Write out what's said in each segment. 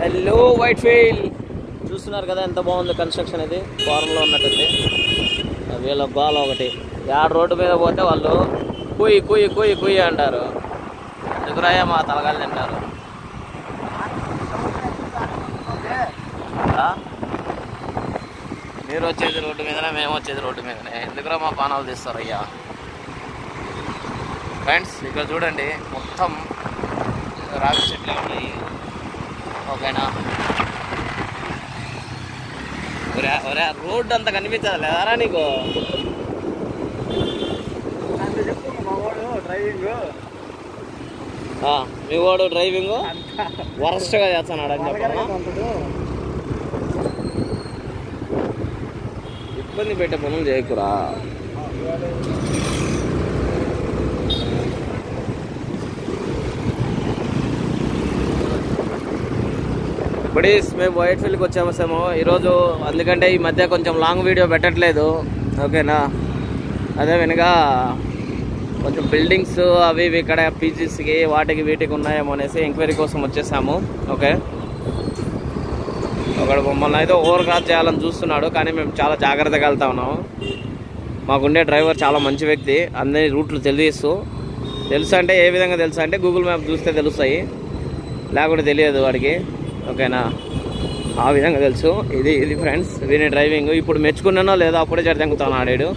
Hello white field చూస్తున్నారు కదా ఎంత బాగుంది కన్స్ట్రక్షన్. ఇది ఫారంలో ఉన్నట్టుంది. వీళ్ళ గోల ఒకటి రోడ్డు మీద పోతే వాళ్ళు కుయ్యి కుయ్యి కుయ్యి కుయ్యి అంటారు. ఎదురాయ మా తలగాలు తింటారు. మీరు వచ్చేది రోడ్డు మీదనే, మేము వచ్చేది రోడ్డు మీదనే. ఎందుకురా మా పానాలు తీస్తారు అయ్యా. ఫ్రెండ్స్ ఇక్కడ చూడండి మొత్తం రావి చెట్లే ఉన్నాయి. ఓకేనా, రోడ్డు అంతా కనిపించదు లేదారా నీకు? మీ వాడు డ్రైవింగ్ వరస్ట్గా చేస్తున్నాడు అని చెప్పాను. ఇబ్బంది పెట్టే పనులు చేయకురా. ఇప్పుడు మేము వైట్ ఫీల్డ్కి వచ్చామేమో ఈరోజు. అందుకంటే ఈ మధ్య కొంచెం లాంగ్ వీడియో పెట్టట్లేదు. ఓకేనా, అదే వెనుక కొంచెం బిల్డింగ్స్ అవి ఇవి ఇక్కడ పీజీస్కి వాటికి వీటికి ఉన్నాయేమో అనేసి ఎంక్వైరీ కోసం వచ్చేసాము. ఓకే, ఒకడు మమ్మల్ని అయితే ఓవర్ క్రాస్ చేయాలని చూస్తున్నాడు, కానీ మేము చాలా జాగ్రత్తగా వెళ్తా ఉన్నాము. మాకుండే డ్రైవర్ చాలా మంచి వ్యక్తి. అన్ని రూట్లు తెలుసు అంటే ఏ విధంగా తెలుసు అంటే గూగుల్ మ్యాప్ చూస్తే తెలుస్తాయి, లేకుంటే తెలియదు వాడికి. ఓకేనా, ఆ విధంగా తెలుసు. ఇది ఫ్రెండ్స్ వీని డ్రైవింగ్. ఇప్పుడు మెచ్చుకున్నానో లేదో అప్పుడే జడతెంగుతాను ఆడాడు.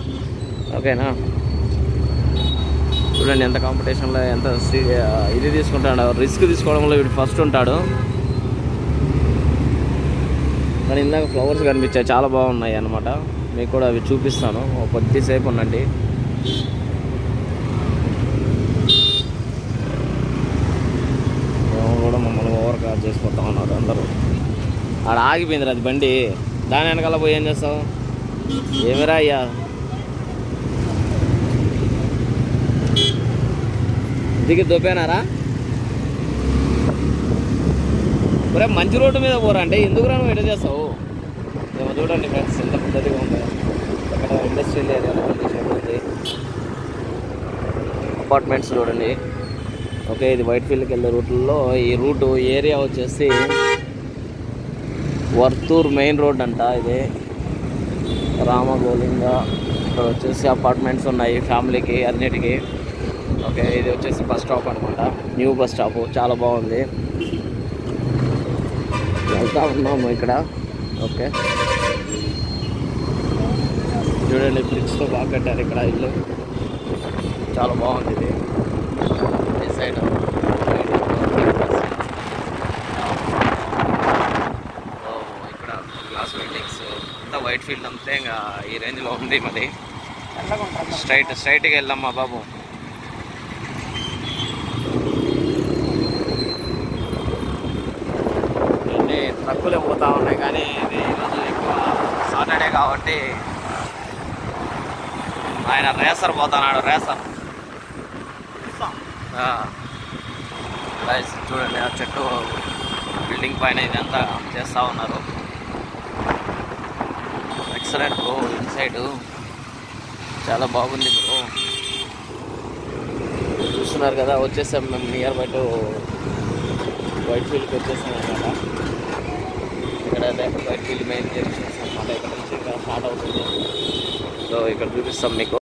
ఓకేనా, చూడండి ఎంత కాంపిటీషన్లో ఎంత ఇది తీసుకుంటాడు. రిస్క్ తీసుకోవడంలో వీడు ఫస్ట్ ఉంటాడు. కానీ ఇందాక ఫ్లవర్స్ కనిపించాయి, చాలా బాగున్నాయి అన్నమాట. మీకు కూడా అవి చూపిస్తాను, కొద్దిసేపు ఉండండి. కూడా మమ్మల్ని ఓవర్ క్రాస్ చేసిపోతా ఉన్నారు అందరూ. ఆడ ఆగిపోయింది అది బండి. దాని వెనకాల పోయి ఏం చేస్తావు? ఏమిరా అయ్యా, దిగి దొబ్బేనారా? ఒరే మంచి రోడ్డు మీద పోరా అంటే ఎందుకు రా నువ్వు ఎట చేస్తావు? ఏమో చూడండి ఫ్రెండ్స్ ఎంత పద్ధతిగా ఉంది. అక్కడ ఇండస్ట్రియల్ ఏరియా ఉంది, అపార్ట్మెంట్స్ చూడండి. ఓకే, ఇది వైట్ ఫీల్డ్కి వెళ్ళే రూట్లో ఈ రూటు ఏరియా వచ్చేసి వర్తూర్ మెయిన్ రోడ్ అంట. ఇది రామగోలింగ. ఇక్కడ వచ్చేసి అపార్ట్మెంట్స్ ఉన్నాయి ఫ్యామిలీకి అన్నిటికీ. ఓకే, ఇది వచ్చేసి బస్ స్టాప్ అనమాట, న్యూ బస్ స్టాప్. చాలా బాగుంది, వెళ్తా ఉన్నాము ఇక్కడ. ఓకే, చూడండి బ్రిడ్జ్తో బాగా కట్టారు ఇక్కడ ఇల్లు. చాలా బాగుంది ఇది. సైడ్ ఇక్కడ గ్లాస్ బిల్డింగ్స్ అంతా వైట్ ఫీల్డ్ అంతే ఇంకా ఈ రేంజ్లో ఉంది. మరి స్ట్రైట్గా వెళ్దామా బాబు. ఇన్ని ట్రక్కులే పోతా ఉన్నాయి, కానీ ఇది ఈరోజు ఎక్కువ సాటర్డే కాబట్టి ఆయన రేసర్ పోతున్నాడు. రేసర్ చూడండి ఆ చెట్టు బిల్డింగ్ పైన ఇదంతా చేస్తూ ఉన్నారు. ఎక్సలెంట్ బ్రో, ఇన్సైడ్ చాలా బాగుంది బ్రో. చూస్తున్నారు కదా, వచ్చేసాం మేము నియర్ బై టు వైట్ ఫీల్డ్కి వచ్చేసాం అనమాట. ఇక్కడ వైట్ ఫీల్డ్ మెయిన్ జంక్షన్ అనమాట. ఇక్కడ నుంచి ఇక్కడ స్టార్ట్ అవుతుంది. సో ఇక్కడ చూపిస్తాం మీకు.